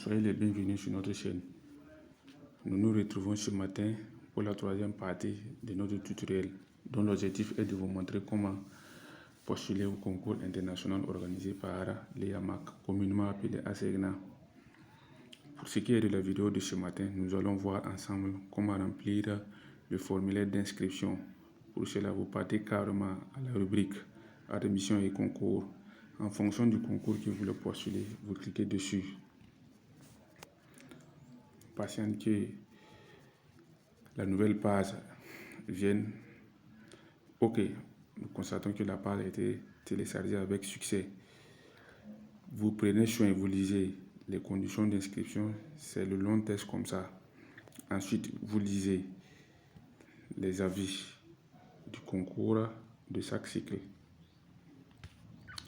Soyez les bienvenus sur notre chaîne. Nous nous retrouvons ce matin pour la troisième partie de notre tutoriel, dont l'objectif est de vous montrer comment postuler au concours international organisé par l'EAMAC, communément appelé ASEGNA. Pour ce qui est de la vidéo de ce matin, nous allons voir ensemble comment remplir le formulaire d'inscription. Pour cela, vous partez carrément à la rubrique Admission et concours. En fonction du concours que vous voulez postuler, vous cliquez dessus. Patiente que la nouvelle page vienne. OK, nous constatons que la page a été téléchargée avec succès. Vous prenez soin, vous lisez les conditions d'inscription, c'est le long texte comme ça. Ensuite, vous lisez les avis du concours de chaque cycle.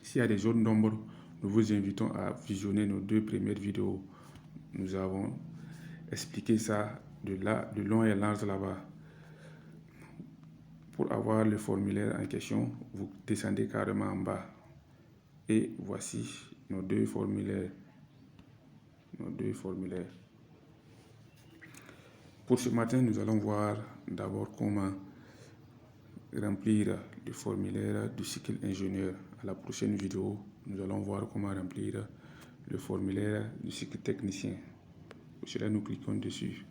S'il y a des zones d'ombre, nous vous invitons à visionner nos deux premières vidéos. Nous avons expliqué ça de long et large là-bas. Pour avoir le formulaire en question, vous descendez carrément en bas. Et voici nos deux formulaires. Pour ce matin, nous allons voir d'abord comment remplir le formulaire du cycle ingénieur. À la prochaine vidéo, nous allons voir comment remplir le formulaire du cycle technicien. Pour cela, nous cliquons dessus.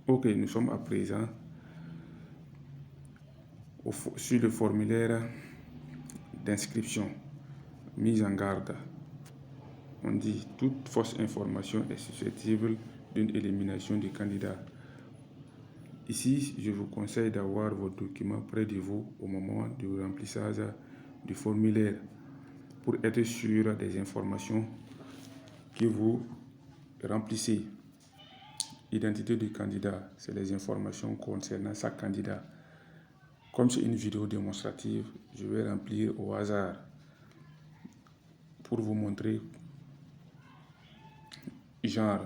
OK, nous sommes à présent sur le formulaire d'inscription. Mise en garde. On dit toute fausse information est susceptible d'une élimination du candidat. Ici, je vous conseille d'avoir vos documents près de vous au moment du remplissage du formulaire pour être sûr des informations que vous remplissez. Identité du candidat, c'est les informations concernant chaque candidat. Comme c'est une vidéo démonstrative, je vais remplir au hasard pour vous montrer. Genre,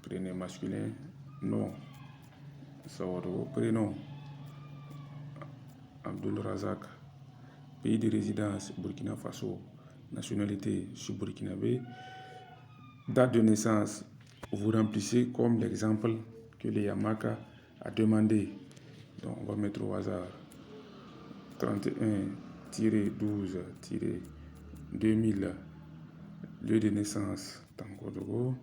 prénom masculin, nom, Sawado, prénom, Abdul Razak, pays de résidence, Burkina Faso, nationalité, je suis burkinabé, date de naissance, vous remplissez comme l'exemple que l'EAMAC a demandé. Donc, on va mettre au hasard 31-12-2000, lieu de naissance, Tangodogo.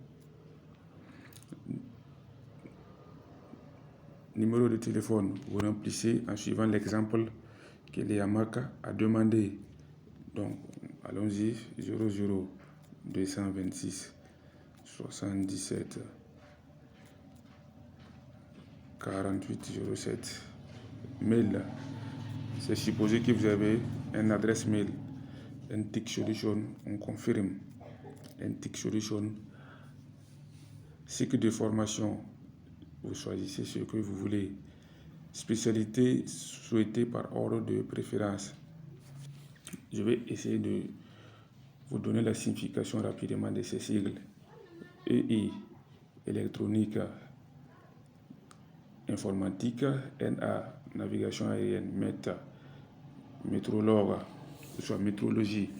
Numéro de téléphone, vous remplissez en suivant l'exemple que l'EAMAC a demandé. Donc, allons-y, 00 226 77 48 07. Mail, c'est supposé que vous avez une adresse mail. NTIC Solution, on confirme. NTIC Solution. Cycle de formation, vous choisissez ce que vous voulez. Spécialité souhaitée par ordre de préférence. Je vais essayer de vous donner la signification rapidement de ces sigles. EI, électronique, informatique. NA, navigation aérienne. META, météorologue, soit météorologie.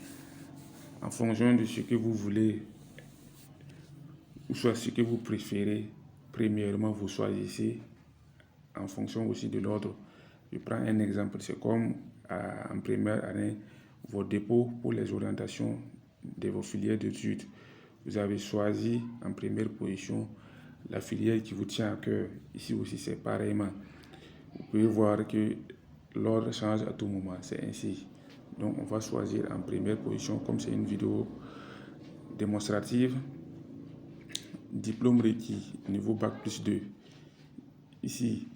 En fonction de ce que vous voulez, ou soit ce que vous préférez, premièrement, vous choisissez en fonction aussi de l'ordre. Je prends un exemple, c'est comme en première année, vos dépôts pour les orientations de vos filières d'études. Vous avez choisi en première position la filière qui vous tient à cœur. Ici aussi, c'est pareillement. Vous pouvez voir que l'ordre change à tout moment, c'est ainsi. Donc, on va choisir en première position, comme c'est une vidéo démonstrative, diplôme requis, niveau Bac plus 2. Ici,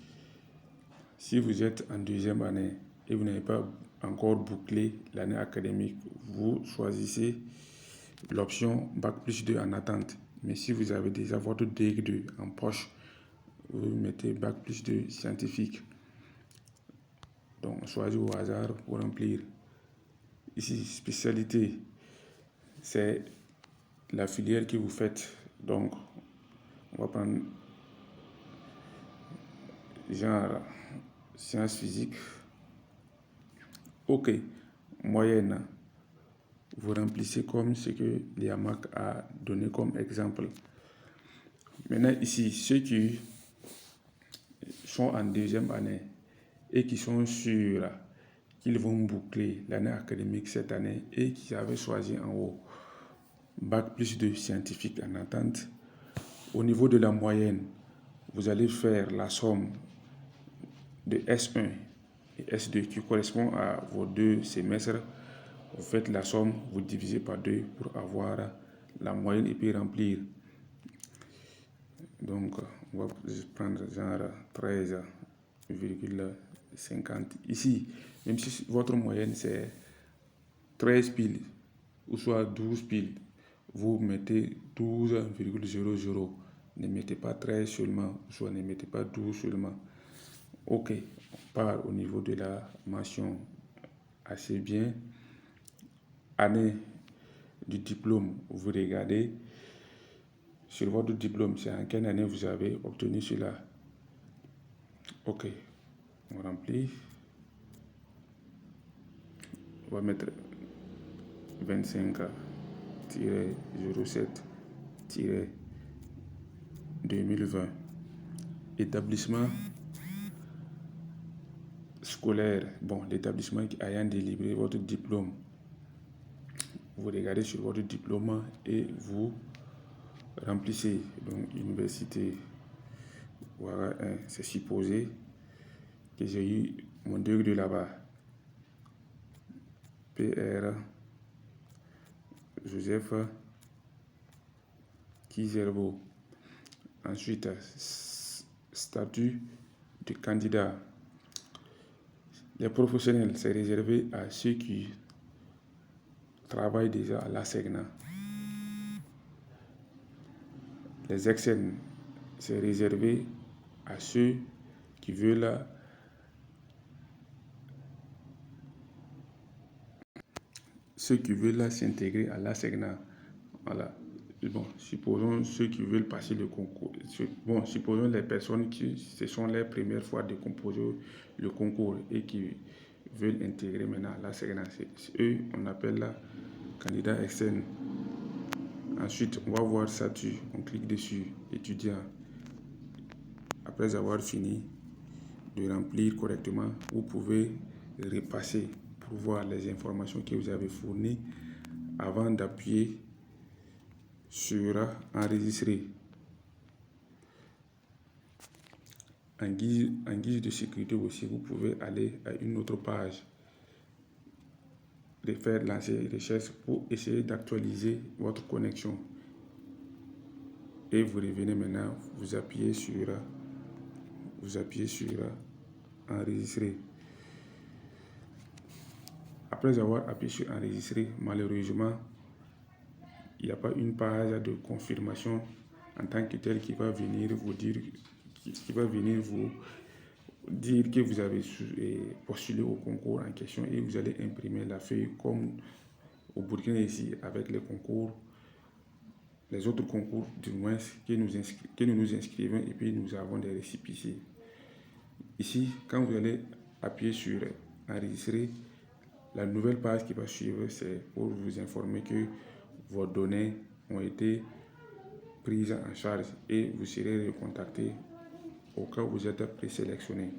si vous êtes en deuxième année et vous n'avez pas encore bouclé l'année académique, vous choisissez l'option Bac plus 2 en attente. Mais si vous avez déjà votre DEC2 en poche, vous mettez Bac plus 2 scientifique. Donc, choisissez au hasard pour remplir. Ici, spécialité, c'est la filière que vous faites. Donc, on va prendre genre sciences physiques. OK. Moyenne. vous remplissez comme ce que l'IAMAC a donné comme exemple. Maintenant ici, ceux qui sont en deuxième année et qui sont sûrs qu'ils vont boucler l'année académique cette année et qui avaient choisi en haut Bac plus 2 scientifique en attente, au niveau de la moyenne, vous allez faire la somme de S1 et S2 qui correspond à vos 2 semestres. Vous faites la somme, vous divisez par 2 pour avoir la moyenne et puis remplir. Donc, on va prendre genre 13,50. Ici, même si votre moyenne c'est 13 piles ou soit 12 piles, vous mettez 12,00. Ne mettez pas 13 seulement, soit ne mettez pas 12 seulement. Ok, on part au niveau de la mention assez bien. Année du diplôme, vous regardez sur votre diplôme, c'est en quelle année vous avez obtenu cela. Ok, on remplit. On va mettre 25-07-2020. Établissement scolaire, bon, l'établissement ayant délivré votre diplôme. Vous regardez sur votre diplôme et vous remplissez. Donc, université, voilà, c'est supposé que j'ai eu mon degré là-bas. PR Joseph Kizerbo. Ensuite, statut de candidat. Les professionnels, c'est réservé à ceux qui travaillent déjà à l'ASECNA. Les externes, c'est réservé à ceux qui veulent s'intégrer à l'ASECNA. Voilà. Bon, supposons ceux qui veulent passer le concours. Bon, supposons les personnes qui, ce sont les premières fois de composer le concours et qui veulent intégrer maintenant l'ASECNA. Eux, on appelle là candidat externe. Ensuite, on va voir statut. On clique dessus, étudiant. Après avoir fini de remplir correctement, vous pouvez repasser pour voir les informations que vous avez fournies avant d'appuyer sur enregistrer. En guise de sécurité aussi, vous pouvez aller à une autre page, de faire lancer les recherches pour essayer d'actualiser votre connexion. Et vous revenez maintenant, vous appuyez sur enregistrer. Après avoir appuyé sur enregistrer, malheureusement, il n'y a pas une page de confirmation en tant que telle qui va venir vous dire, que vous avez postulé au concours en question et vous allez imprimer la feuille comme au Burkina ici avec les concours, les autres concours du moins que nous nous inscrivons et puis nous avons des récépissés. Ici, quand vous allez appuyer sur enregistrer, la nouvelle page qui va suivre, c'est pour vous informer que vos données ont été prises en charge et vous serez recontacté au cas où vous êtes présélectionné.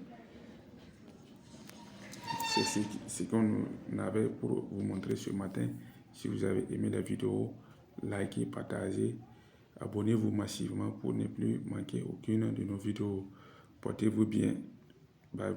C'est ce qu'on avait pour vous montrer ce matin. Si vous avez aimé la vidéo, likez, partagez, abonnez-vous massivement pour ne plus manquer aucune de nos vidéos. Portez-vous bien. Bye.